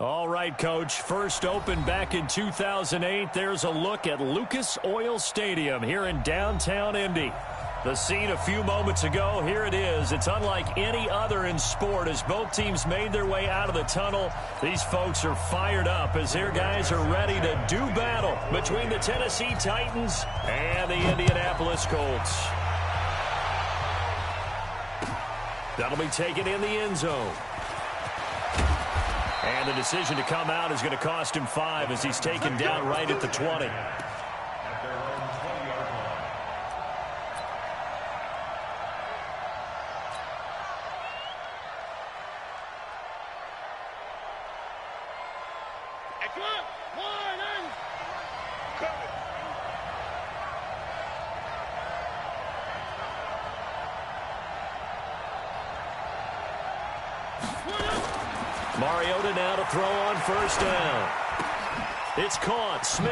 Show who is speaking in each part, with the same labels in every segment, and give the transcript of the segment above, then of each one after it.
Speaker 1: All right, Coach. First opened back in 2008. There's a look at Lucas Oil Stadium here in downtown Indy. The scene a few moments ago, here it is. It's unlike any other in sport as both teams made their way out of the tunnel. These folks are fired up as their guys are ready to do battle between the Tennessee Titans and the Indianapolis Colts. That'll be taken in the end zone. And the decision to come out is going to cost him 5 as he's taken down right at the 20. Mariota now to throw on first down. It's caught. Smith.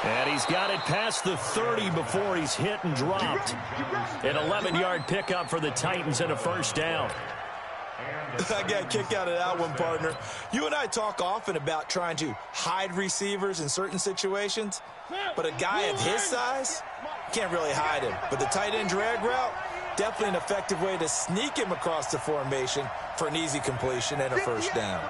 Speaker 1: And he's got it past the 30 before he's hit and dropped. An 11-yard pickup for the Titans and a first down.
Speaker 2: I got a kick out of that one, partner. You and I talk often about trying to hide receivers in certain situations, but a guy of his size can't really hide him. But the tight end drag route, definitely an effective way to sneak him across the formation for an easy completion and a first down.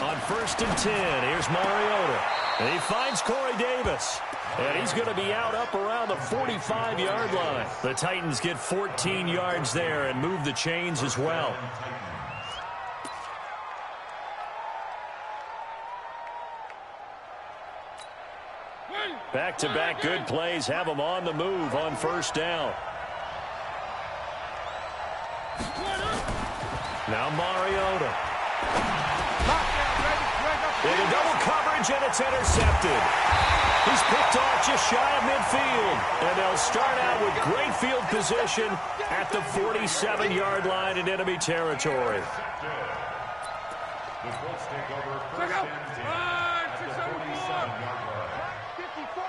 Speaker 1: On first and 10, here's Mariota. And he finds Corey Davis. And he's going to be out up around the 45-yard line. The Titans get 14 yards there and move the chains as well. Back-to-back good plays have them on the move on first down. Now Mariota. Into double coverage, and it's intercepted. He's picked off just shy of midfield. And they'll start out with great field position at the 47-yard line in enemy territory.
Speaker 3: The Colts take over first and 10 at the 47-yard line.
Speaker 4: 54.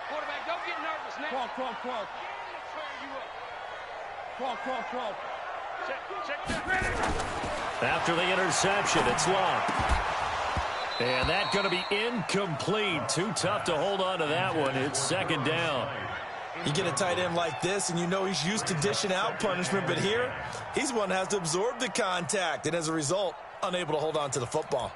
Speaker 4: Quarterback, don't get nervous now. Crawl. Crawl. Check.
Speaker 1: After the interception, it's locked. And that's going to be incomplete. Too tough to hold on to that one. It's second down.
Speaker 2: You get a tight end like this, and you know he's used to dishing out punishment, but here, he's one that has to absorb the contact, and as a result, unable to hold on to the football.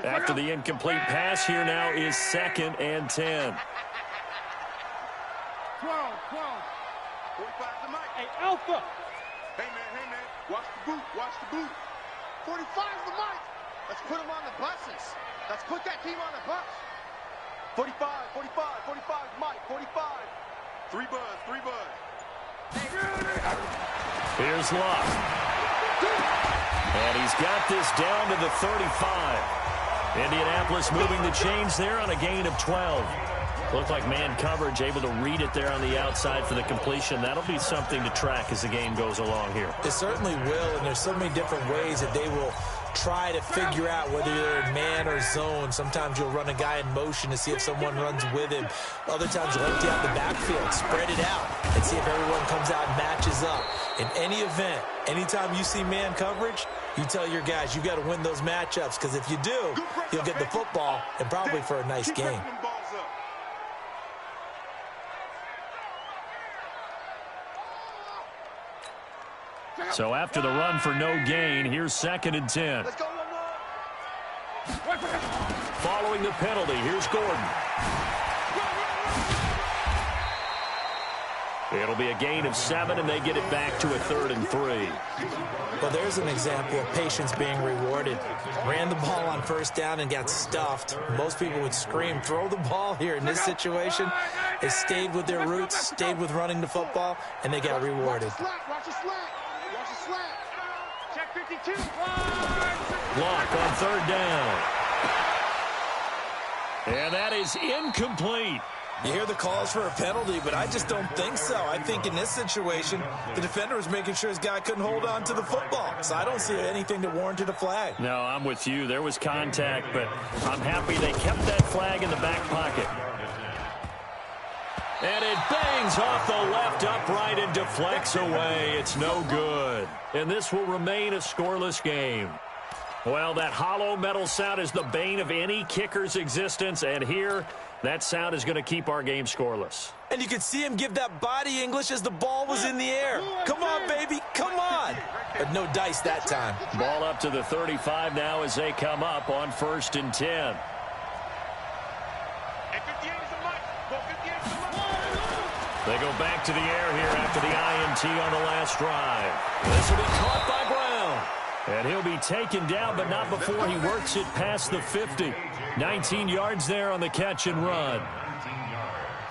Speaker 1: After the incomplete pass, here now is second and 10.
Speaker 4: 12. 45 the mic. Hey, Alpha.
Speaker 5: Hey, man. Watch the boot. 45 the mic. Let's put him on the buses. Let's put that team on the bus. 45 Mike, 45. 3 buzz.
Speaker 1: Here's Luck. And he's got this down to the 35. Indianapolis moving the chains there on a gain of 12. Looked like man coverage, able to read it there on the outside for the completion. That'll be something to track as the game goes along here.
Speaker 2: It certainly will, and there's so many different ways that they will try to figure out whether they're in man or zone. Sometimes you'll run a guy in motion to see if someone runs with him. Other times you'll empty out the backfield, spread it out, and see if everyone comes out and matches up. In any event, anytime you see man coverage, you tell your guys you got to win those matchups, because if you do, you'll get the football and probably for a nice game.
Speaker 1: So after the run for no gain, here's second and 10. Following the penalty, here's Gordon. It'll be a gain of 7, and they get it back to a 3rd and 3.
Speaker 2: Well, there's an example of patience being rewarded. Ran the ball on first down and got stuffed. Most people would scream, throw the ball here. In this situation, they stayed with their roots, stayed with running the football, and they got rewarded.
Speaker 5: Watch the slant.
Speaker 4: Check 52.
Speaker 1: Lock on third down. And that is incomplete.
Speaker 2: You hear the calls for a penalty, but I just don't think so. I think in this situation, the defender was making sure his guy couldn't hold on to the football. So I don't see anything that warranted a flag.
Speaker 1: No, I'm with you. There was contact, but I'm happy they kept that flag in the back pocket. And it bangs off the left upright and deflects away. It's no good. And this will remain a scoreless game. Well, that hollow metal sound is the bane of any kicker's existence. And here, that sound is going to keep our game scoreless.
Speaker 2: And you could see him give that body English as the ball was in the air. Come on, baby. Come on. But no dice that time.
Speaker 1: Ball up to the 35 now as they come up on 1st and 10. They go back to the air here after the INT on the last drive. This will be caught by Brown. And he'll be taken down, but not before he works it past the 50. 19 yards there on the catch and run.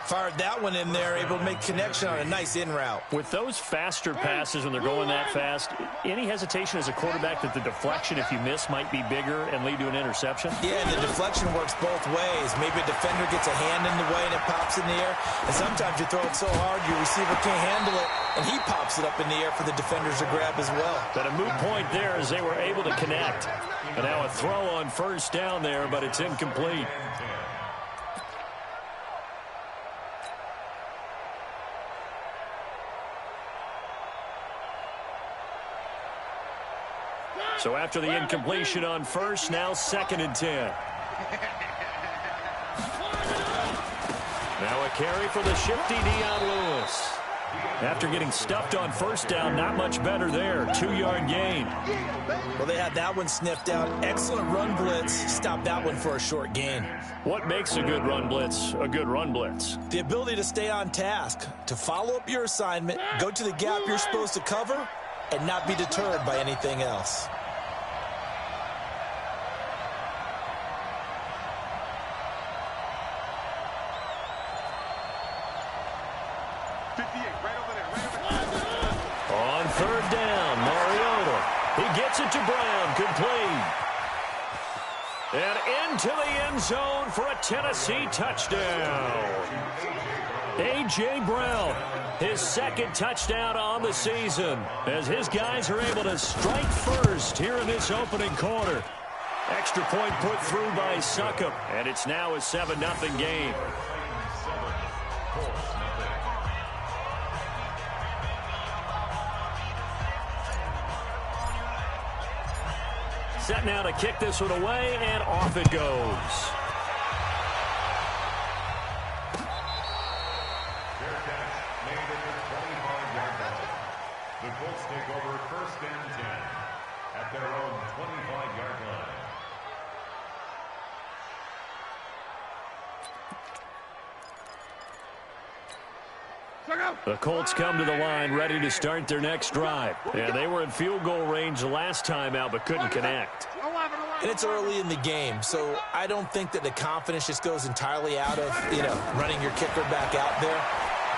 Speaker 2: Fired that one in there, able to make connection on a nice in route.
Speaker 1: With those faster passes when they're going that fast, any hesitation as a quarterback that the deflection, if you miss, might be bigger and lead to an interception?
Speaker 2: Yeah, and the deflection works both ways. Maybe a defender gets a hand in the way and it pops in the air. And sometimes you throw it so hard your receiver can't handle it, and he pops it up in the air for the defenders to grab as well.
Speaker 1: But a moot point there as they were able to connect. And now a throw on 1st down there, but it's incomplete. So after the incompletion on 1st, now 2nd and 10. Now a carry for the shifty Dion Lewis. After getting stuffed on 1st down, not much better there. 2-yard gain.
Speaker 2: Well, they had that one sniffed out. Excellent run blitz. Stopped that one for a short gain.
Speaker 1: What makes a good run blitz a good run blitz?
Speaker 2: The ability to stay on task, to follow up your assignment, go to the gap you're supposed to cover, and not be deterred by anything else.
Speaker 1: On 3rd down, Mariota. He gets it to Brown, complete. And into the end zone for a Tennessee touchdown. A.J. Brown, his 2nd touchdown on the season, as his guys are able to strike first here in this opening quarter. Extra point put through by Succop, and it's now a 7-0 game. Set now to kick this one away, and off it goes.
Speaker 3: The Colts take over 1st and 10 at their own 25-yard line.
Speaker 1: The Colts come to the line ready to start their next drive. And they were in field goal range the last time out but couldn't connect.
Speaker 2: And it's early in the game, so I don't think that the confidence just goes entirely out of, running your kicker back out there.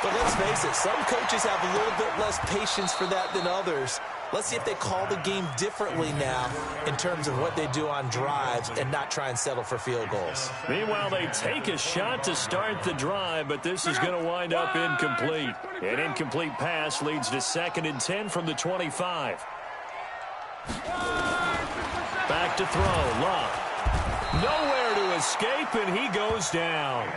Speaker 2: But let's face it, some coaches have a little bit less patience for that than others. Let's see if they call the game differently now in terms of what they do on drives and not try and settle for field goals.
Speaker 1: Meanwhile, they take a shot to start the drive, but this is going to wind up incomplete. An incomplete pass leads to 2nd and 10 from the 25. Back to throw, Love. Nowhere to escape, and he goes down.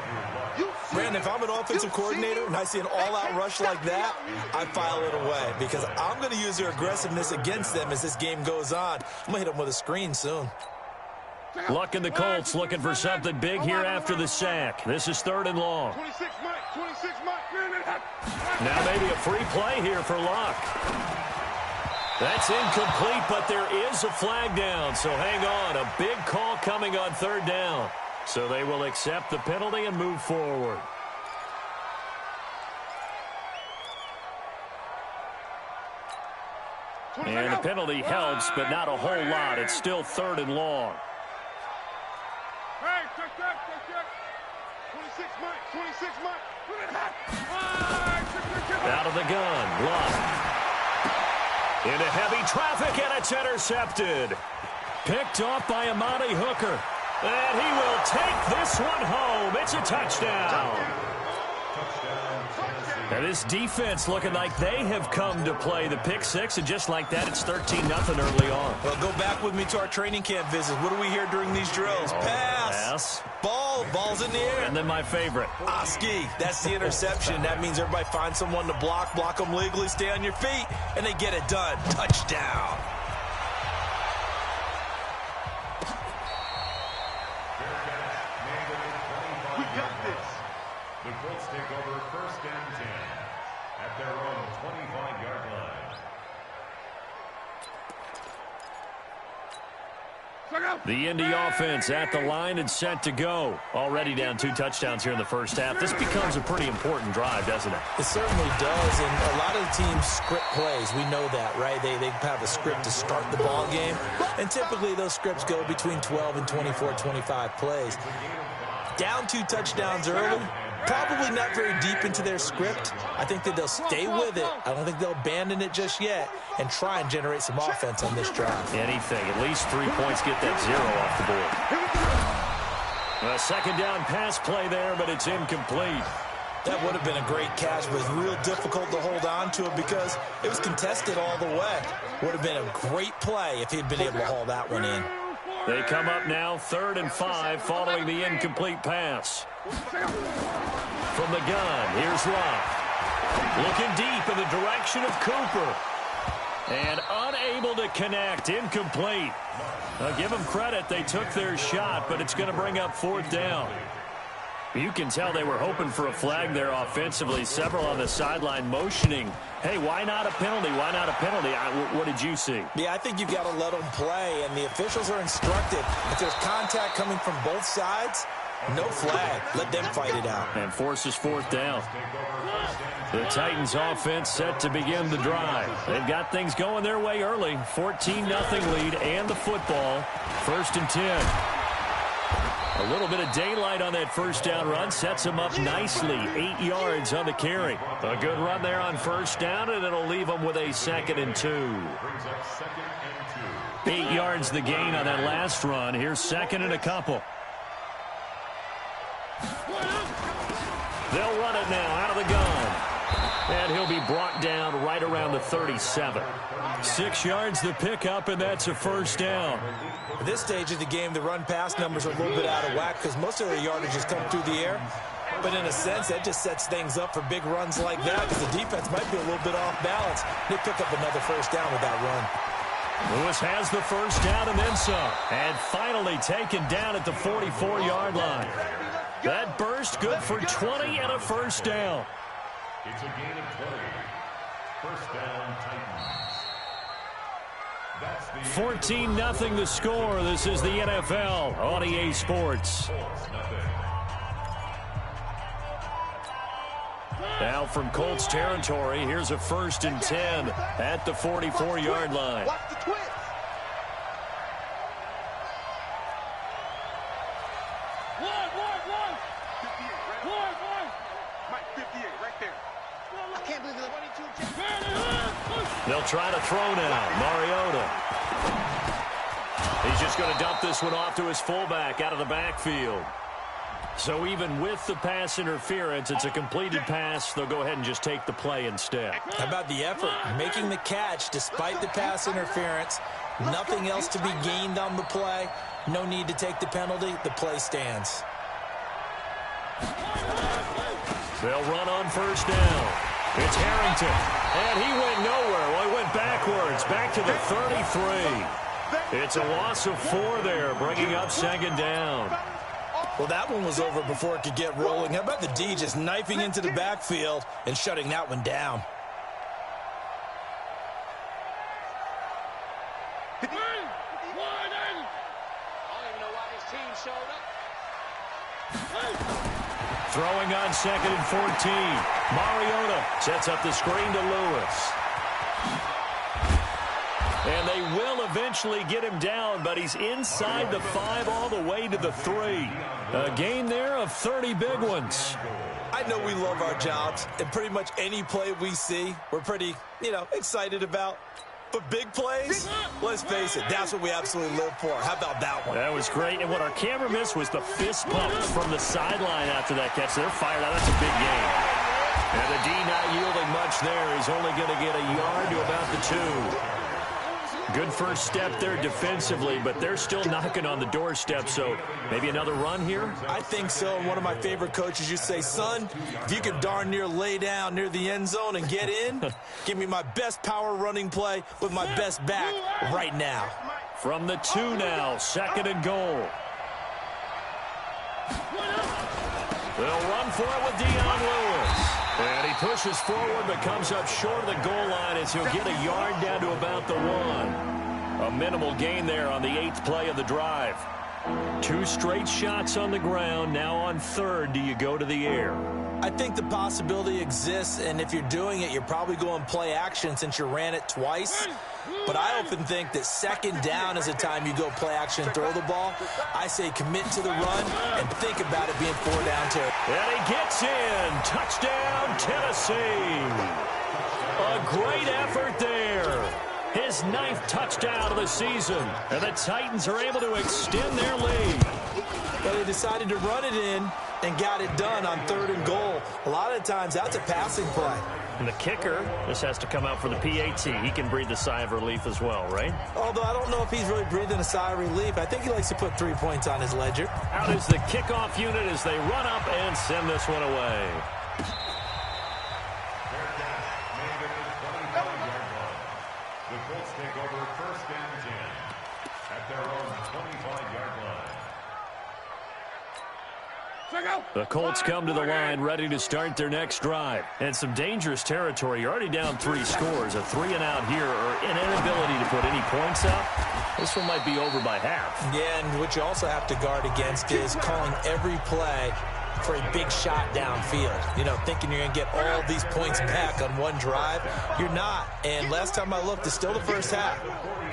Speaker 2: Brandon, if I'm an offensive coordinator and I see an all-out rush like that, I file it away because I'm going to use their aggressiveness against them as this game goes on. I'm going to hit them with a screen soon.
Speaker 1: Luck in the Colts looking for something big here after the sack. This is 3rd and long.
Speaker 5: 26 Mike.
Speaker 1: Now maybe a free play here for Luck. That's incomplete, but there is a flag down, so hang on. A big call coming on 3rd down. So they will accept the penalty and move forward. And the penalty helps, but not a whole lot. It's still 3rd and long.
Speaker 5: Hey, check. 26 Mike.
Speaker 1: Out of the gun, Luck. Into heavy traffic, and it's intercepted. Picked off by Amani Hooker. And he will take this one home. It's a touchdown. Now this defense looking like they have come to play. The pick six, and just like that, it's 13-0 early on.
Speaker 2: Well, go back with me to our training camp visit. What do we hear during these drills? Pass. Ball's in the air.
Speaker 1: And then my favorite.
Speaker 2: Oski, that's the interception. That means everybody finds someone to block them legally, stay on your feet, and they get it done. Touchdown.
Speaker 5: We got this.
Speaker 3: The Colts take over 1st and 10 at their own 25-yard line.
Speaker 1: The Indy offense at the line and set to go. Already down 2 touchdowns here in the first half. This becomes a pretty important drive, doesn't it?
Speaker 2: It certainly does, and a lot of the teams script plays. We know that, right? They have a script to start the ball game, and typically those scripts go between 12 and 24, 25 plays. Down 2 touchdowns early, probably not very deep into their script. I think that they'll stay with it. I don't think they'll abandon it just yet and try and generate some offense on this drive.
Speaker 1: Anything. At least 3 points, get that 0 off the board. A second down pass play there, but it's incomplete.
Speaker 2: That would have been a great catch, but it was real difficult to hold on to it because it was contested all the way. Would have been a great play if he'd been able to haul that one in.
Speaker 1: They come up now 3rd and 5 following the incomplete pass. From the gun, here's Love. Looking deep in the direction of Cooper. And unable to connect, incomplete. I'll give them credit, they took their shot, but it's going to bring up 4th down. You can tell they were hoping for a flag there offensively. Several on the sideline motioning, hey, why not a penalty? Why not a penalty? What did you see?
Speaker 2: Yeah, I think you've got to let them play, and the officials are instructed. If there's contact coming from both sides, no flag. Let them fight it out.
Speaker 1: And forces 4th down. The Titans offense set to begin the drive. They've got things going their way early. 14-0 lead and the football. 1st and 10. A little bit of daylight on that first down run sets him up nicely. 8 yards on the carry. A good run there on 1st down, and it'll leave him with a 2nd and 2. 8 yards the gain on that last run. Here's 2nd and a couple. They'll run it now out of the gun. And he'll be brought down right around the 37. 6 yards the pickup, and that's a 1st down.
Speaker 2: At this stage of the game, the run-pass numbers are a little bit out of whack because most of their yardage has come through the air. But in a sense, that just sets things up for big runs like that because the defense might be a little bit off balance. They pick up another 1st down with that run.
Speaker 1: Lewis has the 1st down and then some. And finally taken down at the 44-yard line. That burst good for 20 and a 1st down.
Speaker 3: It's a gain of 20. 1st down, Titans.
Speaker 1: 14-0 the score. This is the NFL on EA Sports. Now from Colts territory, here's a 1st and 10 at the 44-yard line.
Speaker 5: Watch the twist.
Speaker 1: They'll try to throw now. Mariota. He's just going to dump this one off to his fullback out of the backfield. So even with the pass interference, it's a completed pass. They'll go ahead and just take the play instead.
Speaker 2: How about the effort? Making the catch despite the pass interference. Nothing else to be gained on the play. No need to take the penalty. The play stands.
Speaker 1: They'll run on 1st down. It's Harrington. And he went nowhere. Well, he went backwards. Back to the 33. It's a loss of 4 there, bringing up 2nd down.
Speaker 2: Well, that one was over before it could get rolling. How about the D just knifing into the backfield and shutting that one down?
Speaker 4: I don't even know why this team showed up.
Speaker 1: Throwing on 2nd and 14. Mariota sets up the screen to Lewis. And they will eventually get him down, but he's inside the 5 all the way to the 3. A gain there of 30 big ones.
Speaker 2: I know we love our jobs, and pretty much any play we see, we're pretty, excited about. But big plays, let's face it, that's what we absolutely live for. How about that one?
Speaker 1: That was great. And what our camera missed was the fist pumps from the sideline after that catch. They're fired out. That's a big game. And the D not yielding much there. He's only going to get a yard to about the 2. Good first step there defensively, but they're still knocking on the doorstep, so maybe another run here?
Speaker 2: I think so. One of my favorite coaches used to say, son, if you can darn near lay down near the end zone and get in, give me my best power running play with my best back right now.
Speaker 1: From the 2 now, 2nd and goal. They'll run for it with Dion Lewis. And he pushes forward but comes up short of the goal line as he'll get a yard down to about the 1. A minimal gain there on the 8th play of the drive. 2 straight shots on the ground. Now on 3rd, do you go to the air?
Speaker 2: I think the possibility exists, and if you're doing it, you're probably going play action since you ran it twice. But I often think that 2nd down is the time you go play action and throw the ball. I say commit to the run and think about it being 4 down territory.
Speaker 1: And he gets in. Touchdown, Tennessee. A great effort there. His 9th touchdown of the season. And the Titans are able to extend their lead.
Speaker 2: But they decided to run it in and got it done on 3rd and goal. A lot of times that's a passing play.
Speaker 1: And the kicker, this has to come out for the PAT. He can breathe a sigh of relief as well, right?
Speaker 2: Although I don't know if he's really breathing a sigh of relief. I think he likes to put 3 points on his ledger.
Speaker 1: Out is the kickoff unit as they run up and send this one away.
Speaker 3: The Colts take over 1st and 10 at their own 25-yard line.
Speaker 1: The Colts come to the line ready to start their next drive. And some dangerous territory. You're already down 3 scores. A 3-and-out here or an inability to put any points up. This one might be over by half.
Speaker 2: Yeah, and what you also have to guard against is calling every play for a big shot downfield. You know, thinking you're going to get all these points back on one drive. You're not. And last time I looked, it's still the first half.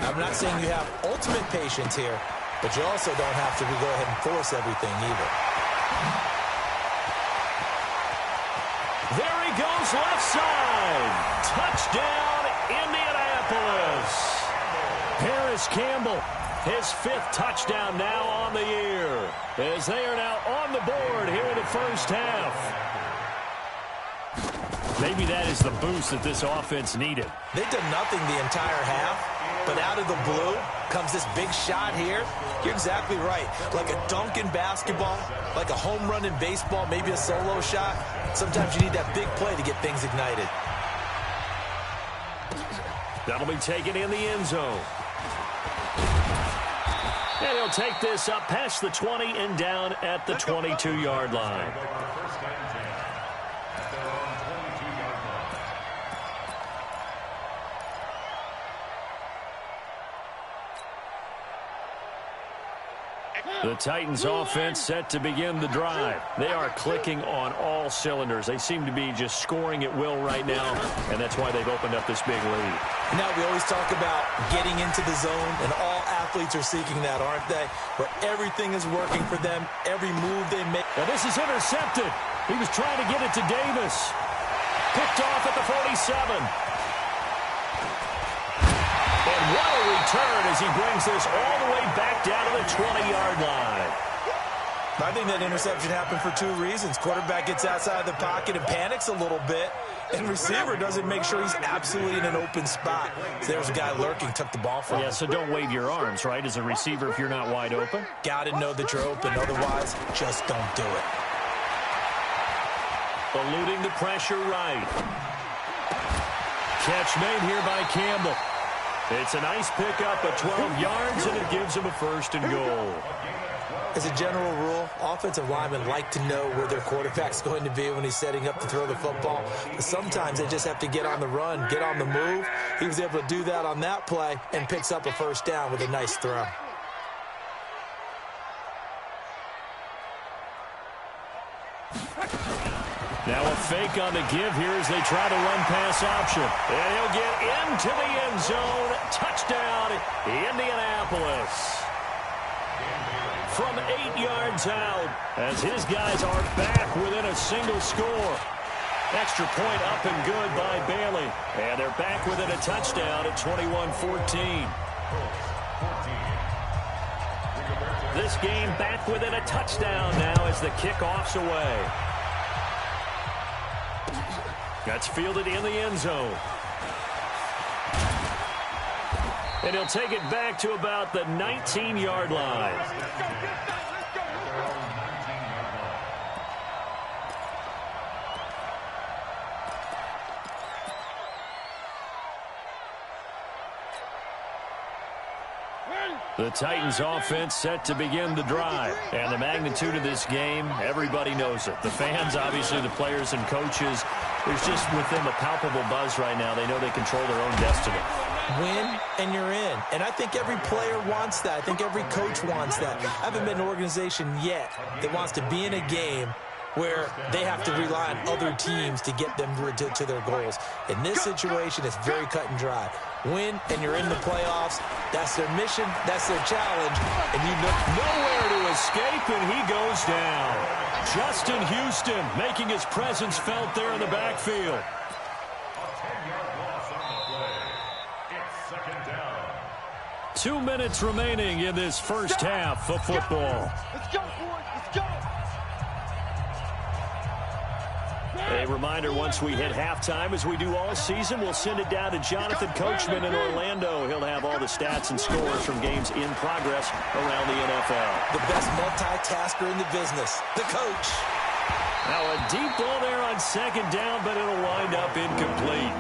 Speaker 2: I'm not saying you have ultimate patience here, but you also don't have to go ahead and force everything either.
Speaker 1: There he goes, left side. Touchdown, Indianapolis. Paris Campbell, his 5th touchdown now on the year, as they are now on the board here in the first half. Maybe that is the boost that this offense needed.
Speaker 2: They've done nothing the entire half, but out of the blue comes this big shot here. You're exactly right. Like a dunk in basketball, like a home run in baseball, maybe a solo shot. Sometimes you need that big play to get things ignited.
Speaker 1: That'll be taken in the end zone. And he'll take this up past the 20 and down at the 22-yard line. The Titans offense set to begin the drive. They are clicking on all cylinders. They seem to be just scoring at will right now, and that's why they've opened up this big lead.
Speaker 2: Now, we always talk about getting into the zone, and all athletes are seeking that, aren't they? Where everything is working for them, every move they make.
Speaker 1: Now, this is intercepted. He was trying to get it to Davis. Picked off at the 47. And what a return as he brings this all the way back down to the 20-yard line.
Speaker 2: I think that interception happened for 2 reasons. Quarterback gets outside the pocket and panics a little bit, and receiver doesn't make sure he's absolutely in an open spot. So there's a guy lurking, took the ball from him.
Speaker 1: Yeah, so don't wave your arms, right, as a receiver if you're not wide open?
Speaker 2: Got to know that you're open. Otherwise, just don't do it.
Speaker 1: Eluding the pressure right. Catch made here by Campbell. It's a nice pickup of 12 yards, and it gives him a 1st and goal.
Speaker 2: As a general rule, offensive linemen like to know where their quarterback's going to be when he's setting up to throw the football. But sometimes they just have to get on the run, get on the move. He was able to do that on that play and picks up a 1st down with a nice throw.
Speaker 1: Now a fake on the give here as they try to run pass option. And he'll get into the end zone. Touchdown, Indianapolis. From 8 yards out as his guys are back within a single score. Extra point up and good by Bailey. And they're back within a touchdown at 21-14. This game back within a touchdown now as the kickoff's away. That's fielded in the end zone. And he'll take it back to about the 19-yard line. The Titans offense set to begin the drive. And the magnitude of this game, everybody knows it. The fans, obviously the players and coaches, there's just with them a palpable buzz right now. They know they control their own destiny.
Speaker 2: Win and you're in. And I think every player wants that. I think every coach wants that. I haven't been an organization yet that wants to be in a game where they have to rely on other teams to get them to their goals. In this situation, it's very cut and dry. Win, and you're in the playoffs. That's their mission. That's their challenge. And you know
Speaker 1: nowhere to escape, and he goes down. Justin Houston making his presence felt there in the backfield.
Speaker 3: A 10-yard loss on the play. It's second down.
Speaker 1: 2 minutes remaining in this first half of football.
Speaker 5: Let's go, boys. Let's go.
Speaker 1: A reminder, once we hit halftime, as we do all season, we'll send it down to Jonathan Coachman in Orlando. He'll have all the stats and scores from games in progress around the NFL.
Speaker 2: the best multitasker in the business, the coach.
Speaker 1: Now a deep ball there on second down, but it'll wind up incomplete.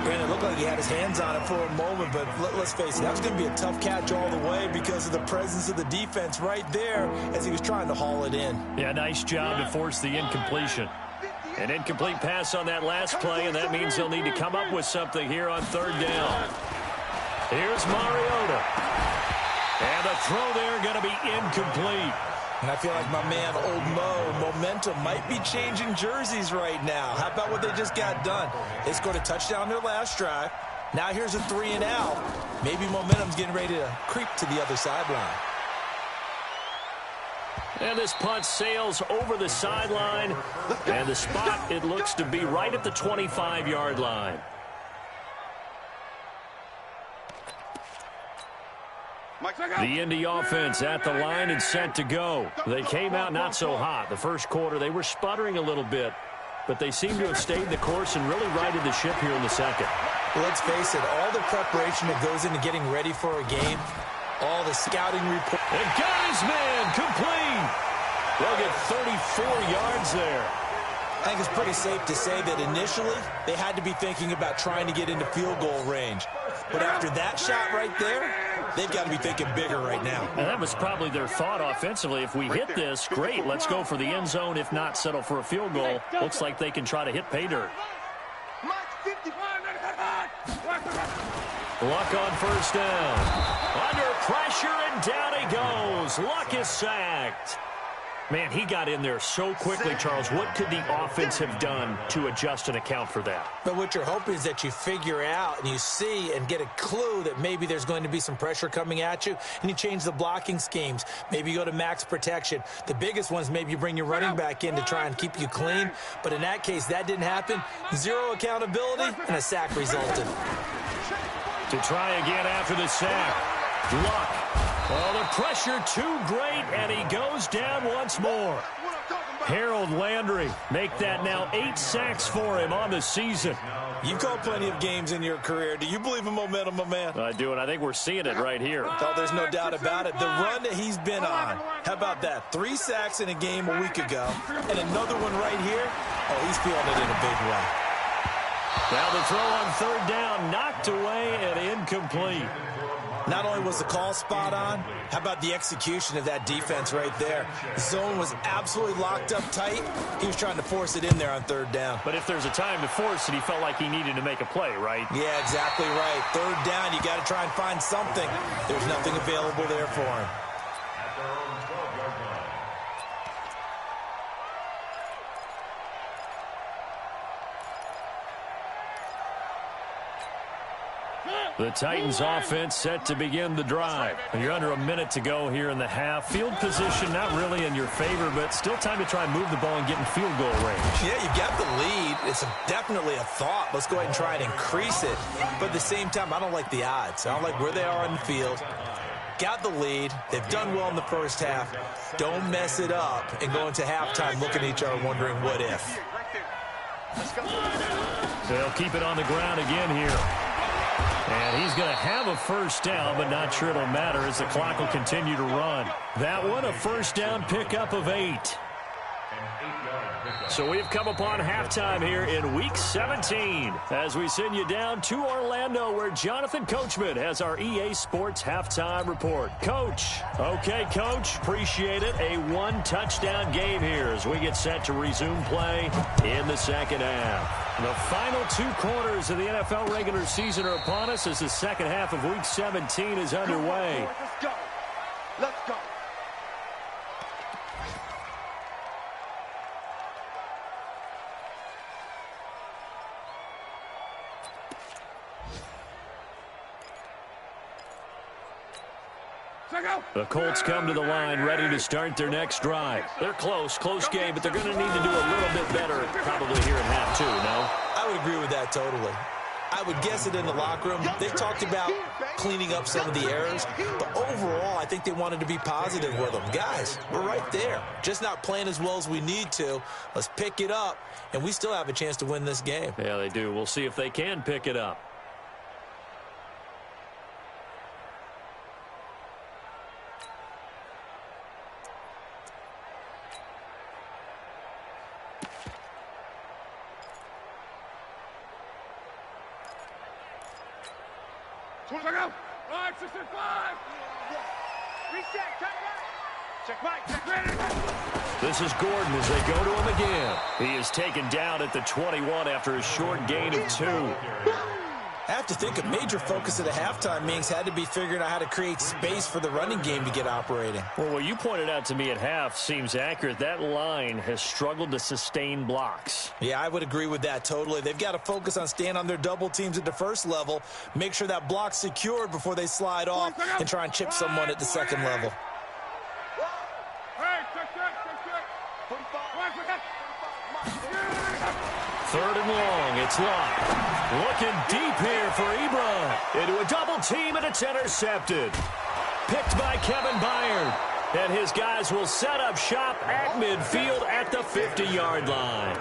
Speaker 2: Brandon, it looked like he had his hands on it for a moment, but let's face it, that was going to be a tough catch all the way because of the presence of the defense right there as he was trying to haul it in.
Speaker 1: Yeah, nice job to force the incompletion. An incomplete pass on that last play, and that means they'll need to come up with something here on third down. Here's Mariota. And the throw there going to be incomplete.
Speaker 2: And I feel like my man, Old Mo, momentum might be changing jerseys right now. How about what they just got done? They scored a touchdown their last drive. Now here's a 3 and out. Maybe momentum's getting ready to creep to the other sideline.
Speaker 1: And this punt sails over the sideline. And the spot, it looks to be right at the 25-yard line. The Indy offense at the line and set to go. They came out not so hot. The first quarter, they were sputtering a little bit, but they seem to have stayed the course and really righted the ship here in the second.
Speaker 2: Well, let's face it, all the preparation that goes into getting ready for a game, all the scouting report.
Speaker 1: And got his man complete. They'll get 34 yards there.
Speaker 2: I think it's pretty safe to say that initially they had to be thinking about trying to get into field goal range. But after that shot right there, they've got to be thinking bigger right now.
Speaker 1: And that was probably their thought offensively. If we hit this, great, let's go for the end zone. If not, settle for a field goal. Looks like they can try to hit pay dirt. Luck on first down. Under pressure, and down he goes. Luck is sacked. Man, he got in there so quickly, Charles. What could the offense have done to adjust and account for that?
Speaker 2: But what you're hoping is that you figure out and you see and get a clue that maybe there's going to be some pressure coming at you, and you change the blocking schemes. Maybe you go to max protection. The biggest one is maybe you bring your running back in to try and keep you clean. But in that case, that didn't happen. Zero accountability, and a sack resulted.
Speaker 1: To try again after the sack. Luck. Well, the pressure too great, and he goes down once more. Harold Landry make that now 8 sacks for him on the season.
Speaker 2: You've called plenty of games in your career. Do you believe in momentum, my man?
Speaker 1: I do, and I think we're seeing it right here.
Speaker 2: Oh, there's no doubt about it. The run that he's been on, how about that? 3 sacks in a game a week ago, and another one right here. Oh, he's feeling it in a big way.
Speaker 1: Now the throw on third down, knocked away and incomplete.
Speaker 2: Not only was the call spot on, how about the execution of that defense right there? The zone was absolutely locked up tight. He was trying to force it in there on third down.
Speaker 1: But if there's a time to force it, he felt like he needed to make a play, right?
Speaker 2: Yeah, exactly right. Third down, you got to try and find something. There's nothing available there for him.
Speaker 3: At their own 12-yard line.
Speaker 1: The Titans offense set to begin the drive. You're under a minute to go here in the half. Field position not really in your favor, but still time to try and move the ball and get in field goal range.
Speaker 2: Yeah, you've got the lead. It's definitely a thought. Let's go ahead and try and increase it. But at the same time, I don't like the odds. I don't like where they are on the field. Got the lead. They've done well in the first half. Don't mess it up and go into halftime looking at each other wondering what if.
Speaker 5: Let's go.
Speaker 1: They'll keep it on the ground again here. And he's going to have a first down, but not sure it'll matter as the clock will continue to run. That one, a first down pickup of 8. So we've come upon halftime here in Week 17 as we send you down to Orlando where Jonathan Coachman has our EA Sports Halftime Report. Coach. Okay, Coach. Appreciate it. A one-touchdown game here as we get set to resume play in the second half. The final 2 quarters of the NFL regular season are upon us as the second half of Week 17 is underway.
Speaker 5: Let's go. Let's go.
Speaker 1: The Colts come to the line ready to start their next drive. They're close game, but they're going to need to do a little bit better probably here in half 2, no?
Speaker 2: I would agree with that totally. I would guess it in the locker room. They talked about cleaning up some of the errors, but overall, I think they wanted to be positive with them. Guys, we're right there. Just not playing as well as we need to. Let's pick it up, and we still have a chance to win this game.
Speaker 1: Yeah, they do. We'll see if they can pick it up. This is Gordon as they go to him again. He is taken down at the 21 after a short gain of 2.
Speaker 2: I have to think a major focus of the halftime meetings had to be figuring out how to create space for the running game to get operating.
Speaker 1: Well, what you pointed out to me at half seems accurate. That line has struggled to sustain blocks.
Speaker 2: Yeah, I would agree with that totally. They've got to focus on staying on their double teams at the first level, make sure that block's secured before they slide off and try and chip someone at the second level.
Speaker 1: Third and long, it's locked. Looking deep here for Ebron. Into a double team, and it's intercepted. Picked by Kevin Byard. And his guys will set up shop at midfield at the 50-yard line.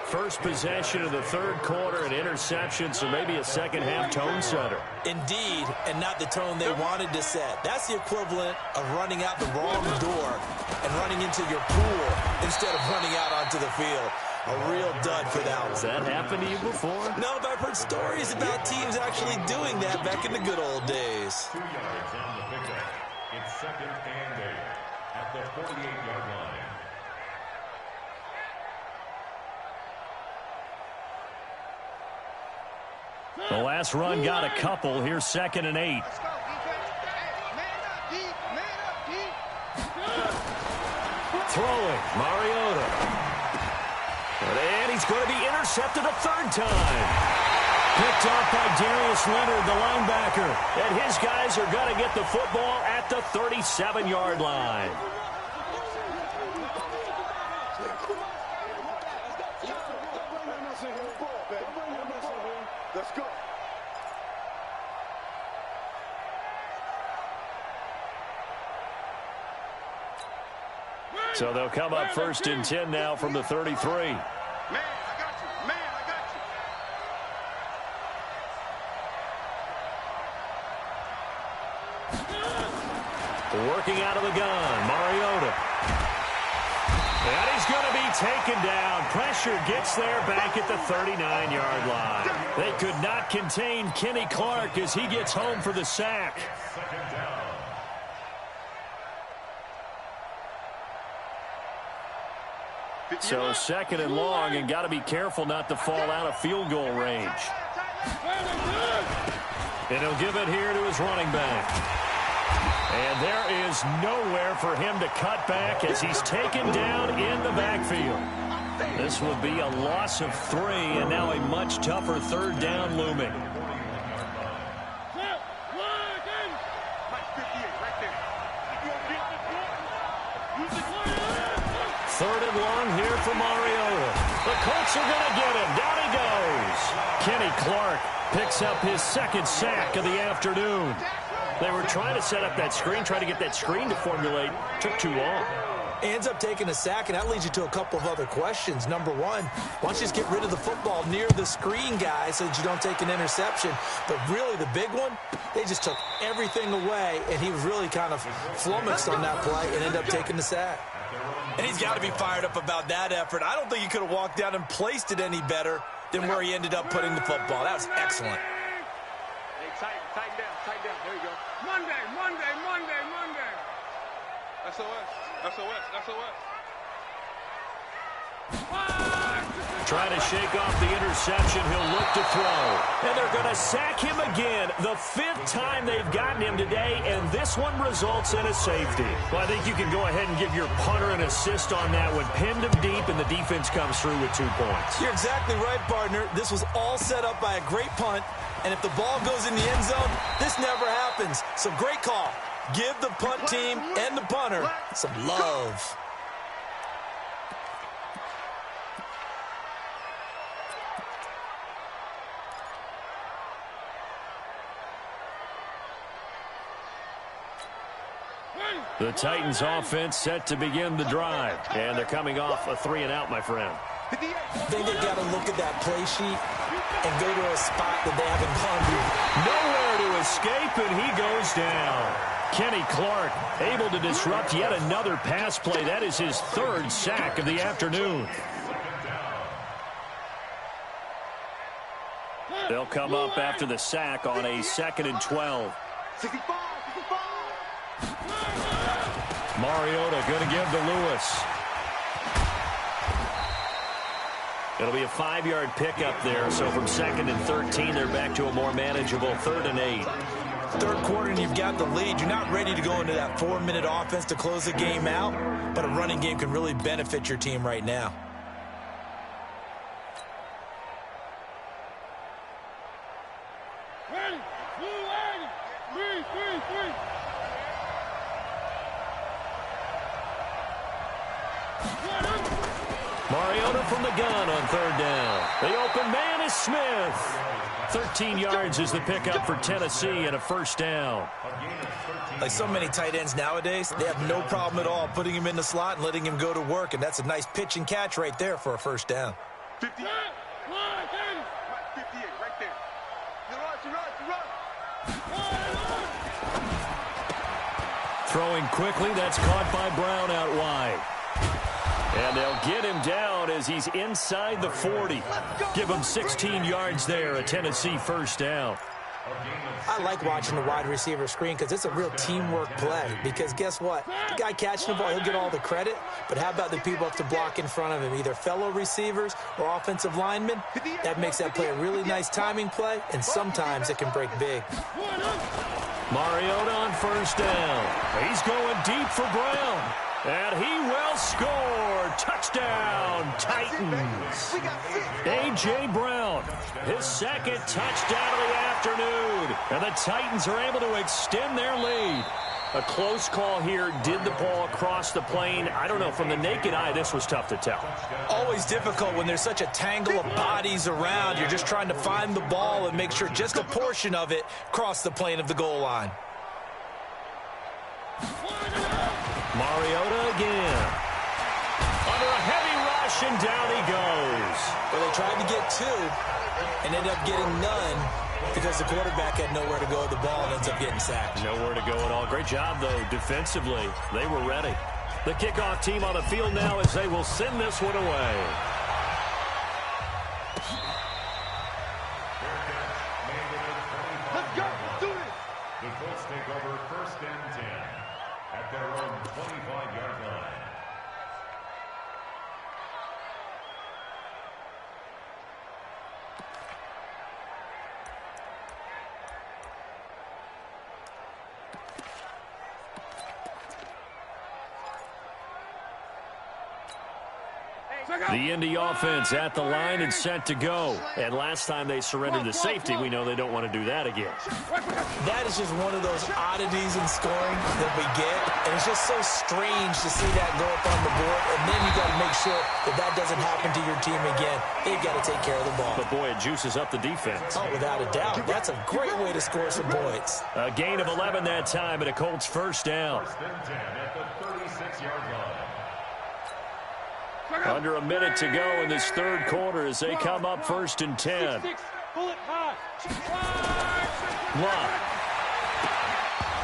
Speaker 1: First possession of the third quarter, an interception, so maybe a second-half tone setter.
Speaker 2: Indeed, and not the tone they wanted to set. That's the equivalent of running out the wrong door and running into your pool instead of running out onto the field. A real dud for that one.
Speaker 1: Has that happened to you before?
Speaker 2: No, but I've heard stories about teams actually doing that back in the good old days.
Speaker 3: 2 yards on the pickup. It's second and 8 at the 48-yard line.
Speaker 1: The last run got a couple. Here's second and 8.
Speaker 5: Let's go, defense. Hey, man up deep, man up deep.
Speaker 1: Throwing, Mariota. And he's going to be intercepted a third time. Picked off by Darius Leonard, the linebacker. And his guys are going to get the football at the 37-yard line.
Speaker 5: Let's go.
Speaker 1: So they'll come up first and 10 now from the 33.
Speaker 5: Man, I got you. Man, I got
Speaker 1: you. Working out of the gun, Mariota. And he's going to be taken down. Pressure gets there back at the 39-yard line. They could not contain Kenny Clark as he gets home for the sack.
Speaker 3: Second down.
Speaker 1: So second and long, and got to be careful not to fall out of field goal range. And he'll give it here to his running back. And there is nowhere for him to cut back as he's taken down in the backfield. This will be a loss of 3, and now a much tougher third down looming. Third and long here for Mariota. The Colts are going to get him. Down he goes. Kenny Clark picks up his second sack of the afternoon. They were trying to set up that screen, trying to get that screen to formulate. Took too long.
Speaker 2: He ends up taking a sack, and that leads you to a couple of other questions. Number one, why don't you just get rid of the football near the screen guy so that you don't take an interception? But really the big one, they just took everything away, and he was really kind of flummoxed on that play and ended up taking the sack.
Speaker 6: And he's got to be fired up about that effort. I don't think he could have walked down and placed it any better than where he ended up putting the football. That was excellent.
Speaker 5: Hey, tighten down. There you go. Monday. SOS.
Speaker 1: Trying to shake off the interception. He'll look to throw. And they're going to sack him again. The 5th time they've gotten him today, and this one results in a safety. Well, I think you can go ahead and give your punter an assist on that one. Pinned him deep, and the defense comes through with 2 points.
Speaker 6: You're exactly right, partner. This was all set up by a great punt, and if the ball goes in the end zone, this never happens. So great call. Give the punt team and the punter some love.
Speaker 1: The Titans offense set to begin the drive. And they're coming off a 3-and-out, my friend.
Speaker 2: I think they've got to look at that play sheet and go to a spot that they haven't gone to.
Speaker 1: Nowhere to escape, and he goes down. Kenny Clark able to disrupt yet another pass play. That is his 3rd sack of the afternoon. They'll come up after the sack on a 2nd and 12.
Speaker 5: 65.
Speaker 1: Mariota going to give to Lewis. It'll be a 5-yard pickup there. So from 2nd and 13, they're back to a more manageable 3rd and 8.
Speaker 2: 3rd quarter, and you've got the lead. You're not ready to go into that 4-minute offense to close the game out, but a running game can really benefit your team right now.
Speaker 1: Mariota from the gun on 3rd down. The open man is Smith. 13 yards is the pickup for Tennessee and a 1st down.
Speaker 2: Like so many tight ends nowadays, they have no problem at all putting him in the slot and letting him go to work, and that's a nice pitch and catch right there for a 1st down.
Speaker 5: 58 right there. You run.
Speaker 1: Throwing quickly, that's caught by Brown out wide. And they'll get him down as he's inside the 40. Give him 16 yards there, a Tennessee 1st down.
Speaker 2: I like watching the wide receiver screen because it's a real teamwork play. Because guess what? The guy catching the ball, he'll get all the credit. But how about the people up to block in front of him, either fellow receivers or offensive linemen? That makes that play a really nice timing play, and sometimes it can break big.
Speaker 1: Mariota on 1st down. He's going deep for Brown. And he will score. Touchdown, Titans. A.J. Brown, his 2nd touchdown of the afternoon. And the Titans are able to extend their lead. A close call here. Did the ball cross the plane? I don't know. From the naked eye, this was tough to tell.
Speaker 2: Always difficult when there's such a tangle of bodies around. You're just trying to find the ball and make sure just a portion of it crossed the plane of the goal line.
Speaker 1: Mariota again. Under a heavy rush, and down he goes.
Speaker 2: Well, they tried to get 2 and ended up getting none because the quarterback had nowhere to go with the ball and ends up getting sacked.
Speaker 1: Nowhere to go at all. Great job, though, defensively. They were ready. The kickoff team on the field now as they will send this one away.
Speaker 5: Let's go. Do it.
Speaker 3: The Colts take over 1st and 10 at their own 25-yard line.
Speaker 1: The Indy offense at the line and set to go. And last time they surrendered the safety, we know they don't want to do that again.
Speaker 2: That is just one of those oddities in scoring that we get. And it's just so strange to see that go up on the board. And then you got to make sure that that doesn't happen to your team again. They've got to take care of the ball.
Speaker 1: But, boy, it juices up the defense.
Speaker 2: Oh, without a doubt. That's a great way to score some points.
Speaker 1: A gain of 11 that time, and a Colts 1st down.
Speaker 3: 1st and 10 at the 36-yard line.
Speaker 1: Under a minute to go in this third quarter as they come up 1st and 10. Love.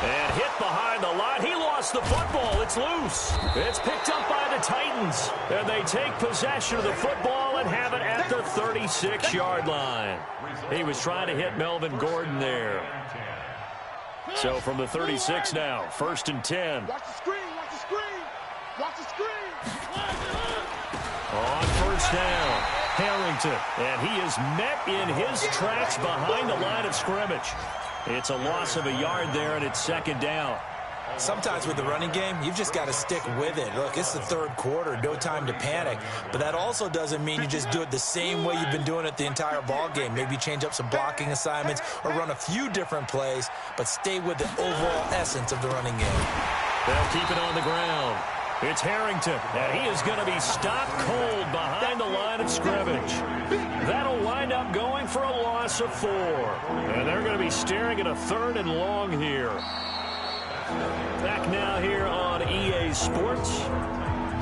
Speaker 1: And hit behind the line. He lost the football. It's loose. It's picked up by the Titans. And they take possession of the football and have it at the 36-yard line. He was trying to hit Melvin Gordon there. So from the 36 now, 1st and 10.
Speaker 5: Watch the screen, watch the screen, watch the screen.
Speaker 1: On 1st down, Harrington. And he is met in his tracks behind the line of scrimmage. It's a loss of a yard there, and it's 2nd down.
Speaker 2: Sometimes with the running game, you've just got to stick with it. Look, it's the third quarter, no time to panic. But that also doesn't mean you just do it the same way you've been doing it the entire ball game. Maybe change up some blocking assignments or run a few different plays, but stay with the overall essence of the running game.
Speaker 1: They'll keep it on the ground. It's Harrington, and he is going to be stopped cold behind the line of scrimmage. That'll wind up going for a loss of 4. And they're going to be staring at a 3rd and long here. Back now here on EA Sports.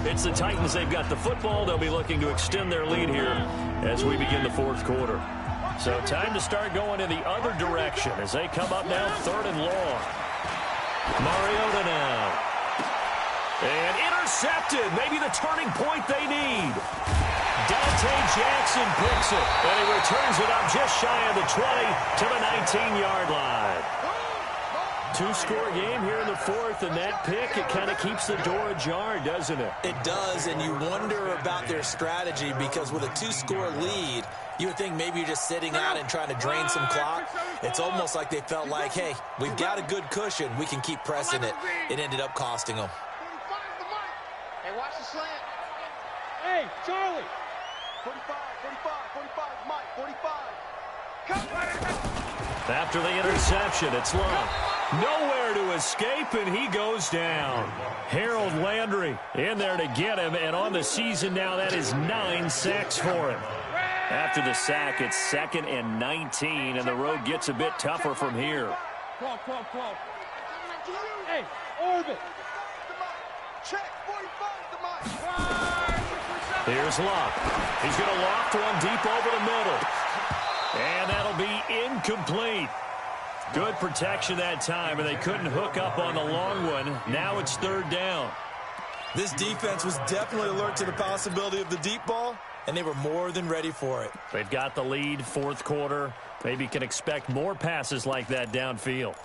Speaker 1: It's the Titans. They've got the football. They'll be looking to extend their lead here as we begin the 4th quarter. So time to start going in the other direction as they come up now 3rd and long. Mariota now. And intercepted. Maybe the turning point they need. Dante Jackson picks it. And he returns it up just shy of the 20 to the 19-yard line. 2-score game here in the 4th, and that pick, it kind of keeps the door ajar, doesn't it?
Speaker 2: It does, and you wonder about their strategy because with a 2-score lead, you would think maybe you're just sitting out and trying to drain some clock. It's almost like they felt like, hey, we've got a good cushion. We can keep pressing it. It ended up costing them.
Speaker 5: Hey, watch the slant.
Speaker 4: Hey, Charlie.
Speaker 5: 45, Mike, 45. Come.
Speaker 1: After the interception, it's Love. Nowhere to escape, and he goes down. Harold Landry in there to get him, and on the season now, that is 9 sacks for him. After the sack, it's 2nd and 19, and the road gets a bit tougher from here.
Speaker 4: Come. Hey, orbit.
Speaker 5: Check, 45 to Mike.
Speaker 1: Here's Love. He's going to loft one deep over the middle. And that'll be incomplete. Good protection that time, and they couldn't hook up on the long one. Now it's 3rd down.
Speaker 2: This defense was definitely alert to the possibility of the deep ball, and they were more than ready for it.
Speaker 1: They've got the lead, 4th quarter. Maybe can expect more passes like that downfield.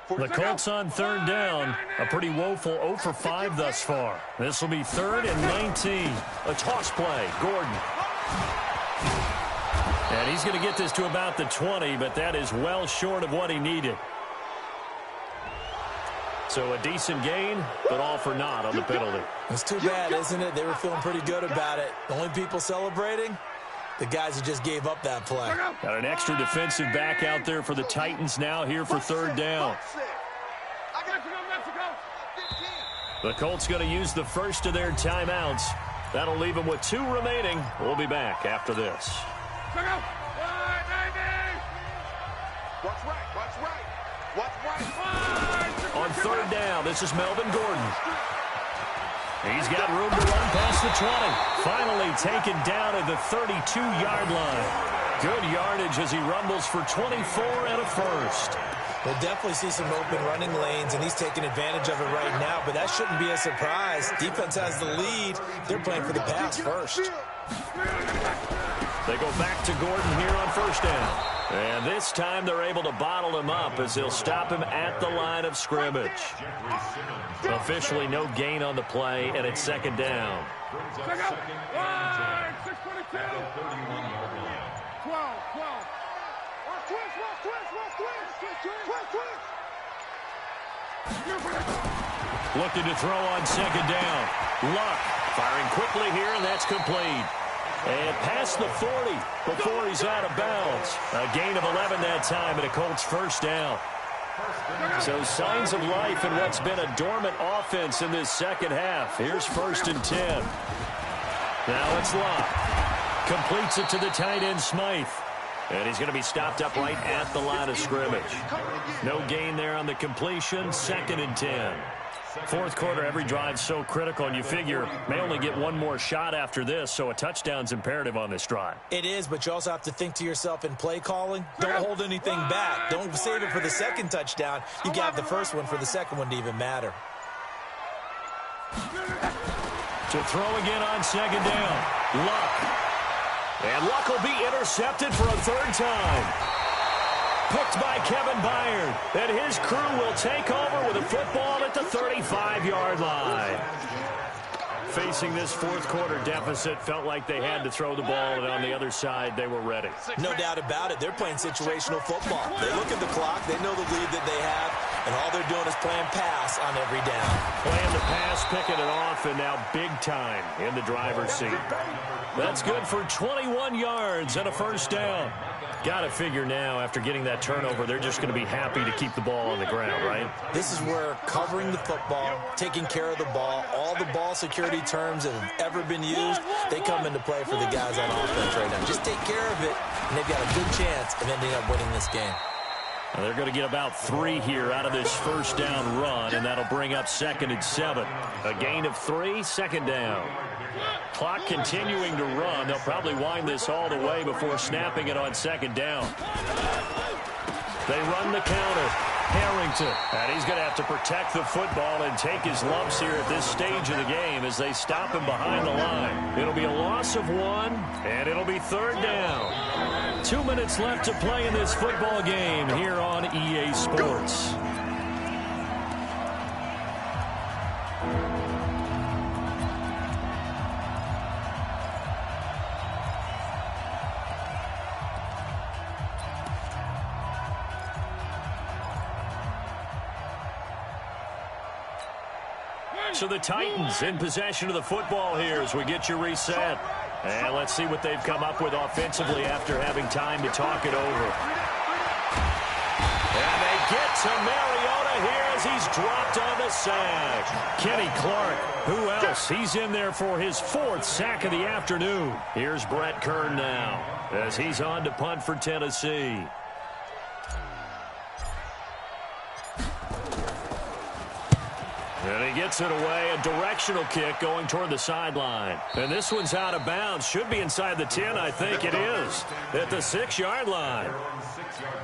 Speaker 1: The Colts on 3rd down. A pretty woeful 0 for 5 thus far. This will be 3rd and 19. A toss play. Gordon. And he's going to get this to about the 20, but that is well short of what he needed. So a decent gain, but all for naught on the penalty.
Speaker 2: It's too bad, isn't it? They were feeling pretty good about it. The only people celebrating, the guys who just gave up that play.
Speaker 1: Got an extra defensive back out there for the Titans now here for 3rd down. The Colts going to use the first of their timeouts. That'll leave them with 2 remaining. We'll be back after this. On 3rd down, this is Melvin Gordon. He's got room to run past the 20. Finally taken down at the 32-yard line. Good yardage as he rumbles for 24 and a first.
Speaker 2: We'll definitely see some open running lanes, and he's taking advantage of it right now, but that shouldn't be a surprise. Defense has the lead. They're playing for the pass first.
Speaker 1: They go back to Gordon here on 1st down. And this time they're able to bottle him up as they'll stop him at the line of scrimmage. Officially no gain on the play, and it's 2nd down.
Speaker 4: 12.
Speaker 1: Looking to throw on 2nd down. Luck firing quickly here, and that's complete. And past the 40 before he's out of bounds. A gain of 11 that time, and a Colts 1st down. So signs of life in what's been a dormant offense in this 2nd half. Here's 1st and 10. Now it's Luck. Completes it to the tight end, Smythe. And he's going to be stopped up right at the line of scrimmage. No gain there on the completion. 2nd and 10. Fourth quarter, every drive's so critical, and you figure may only get one more shot after this, so a touchdown's imperative on this drive.
Speaker 2: It is, but you also have to think to yourself in play calling, don't hold anything back. Don't save it for the second touchdown. You got the first one for the second one to even matter.
Speaker 1: To throw again on second down. Luck. And Luck will be intercepted for a third time. Picked by Kevin Byard. And his crew will take over with a football at the 35-yard line. Facing this fourth quarter deficit, felt like they had to throw the ball, and on the other side, they were ready.
Speaker 2: No doubt about it. They're playing situational football. They look at the clock. They know the lead that they have, and all they're doing is playing pass on every down.
Speaker 1: Playing the pass, picking it off, and now big time in the driver's seat. That's good for 21 yards and a first down. Got to figure now, after getting that turnover, they're just going to be happy to keep the ball on the ground, right?
Speaker 2: This is where covering the football, taking care of the ball, all the ball security terms that have ever been used, they come into play for the guys on offense right now. Just take care of it, and they've got a good chance of ending up winning this game.
Speaker 1: Now they're going to get about 3 here out of this first down run, and that'll bring up 2nd and 7. A gain of 3, second down. Clock continuing to run. They'll probably wind this all the way before snapping it on second down. They run the counter. Harrington. And he's going to have to protect the football and take his lumps here at this stage of the game as they stop him behind the line. It'll be a loss of 1, and it'll be third down. 2 minutes left to play in this football game here on EA Sports. So the Titans in possession of the football here as we get you reset. And let's see what they've come up with offensively after having time to talk it over. And they get to Mariota here as he's dropped on the sack. Kenny Clark, who else? He's in there for his 4th sack of the afternoon. Here's Brett Kern now as he's on to punt for Tennessee. And he gets it away, a directional kick going toward the sideline. And this one's out of bounds. Should be inside the 10, I think it is, at the 6-yard line.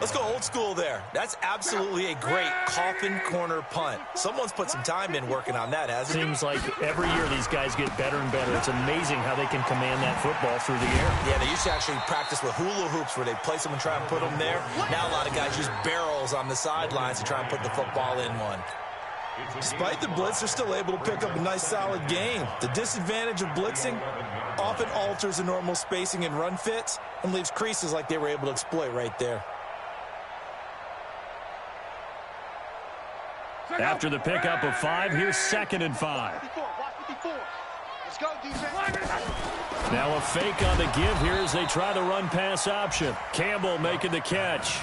Speaker 2: Let's go old school there. That's absolutely a great coffin corner punt. Someone's put some time in working on that, hasn't it?
Speaker 1: Seems like every year these guys get better and better. It's amazing how they can command that football through the air.
Speaker 2: Yeah, they used to actually practice with hula hoops where they place them and try and put them there. Now a lot of guys use barrels on the sidelines to try and put the football in one. Despite the blitz, they're still able to pick up a nice, solid gain. The disadvantage of blitzing often alters the normal spacing and run fits and leaves creases like they were able to exploit right there.
Speaker 1: After the pickup of 5, here's 2nd and 5.
Speaker 5: Let's go, defense.
Speaker 1: Now a fake on the give here as they try the run-pass option. Campbell making the catch.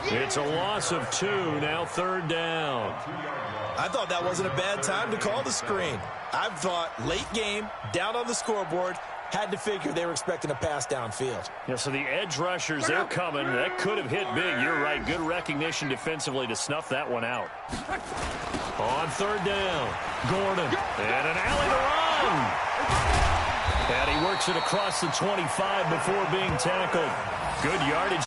Speaker 1: It's a loss of 2, now third down.
Speaker 2: I thought that wasn't a bad time to call the screen. I thought late game, down on the scoreboard, had to figure they were expecting a pass downfield.
Speaker 1: Yeah, so the edge rushers, they're coming. That could have hit big. You're right. Good recognition defensively to snuff that one out. On third down, Gordon. And an alley to run. And he works it across the 25 before being tackled. Good yardage.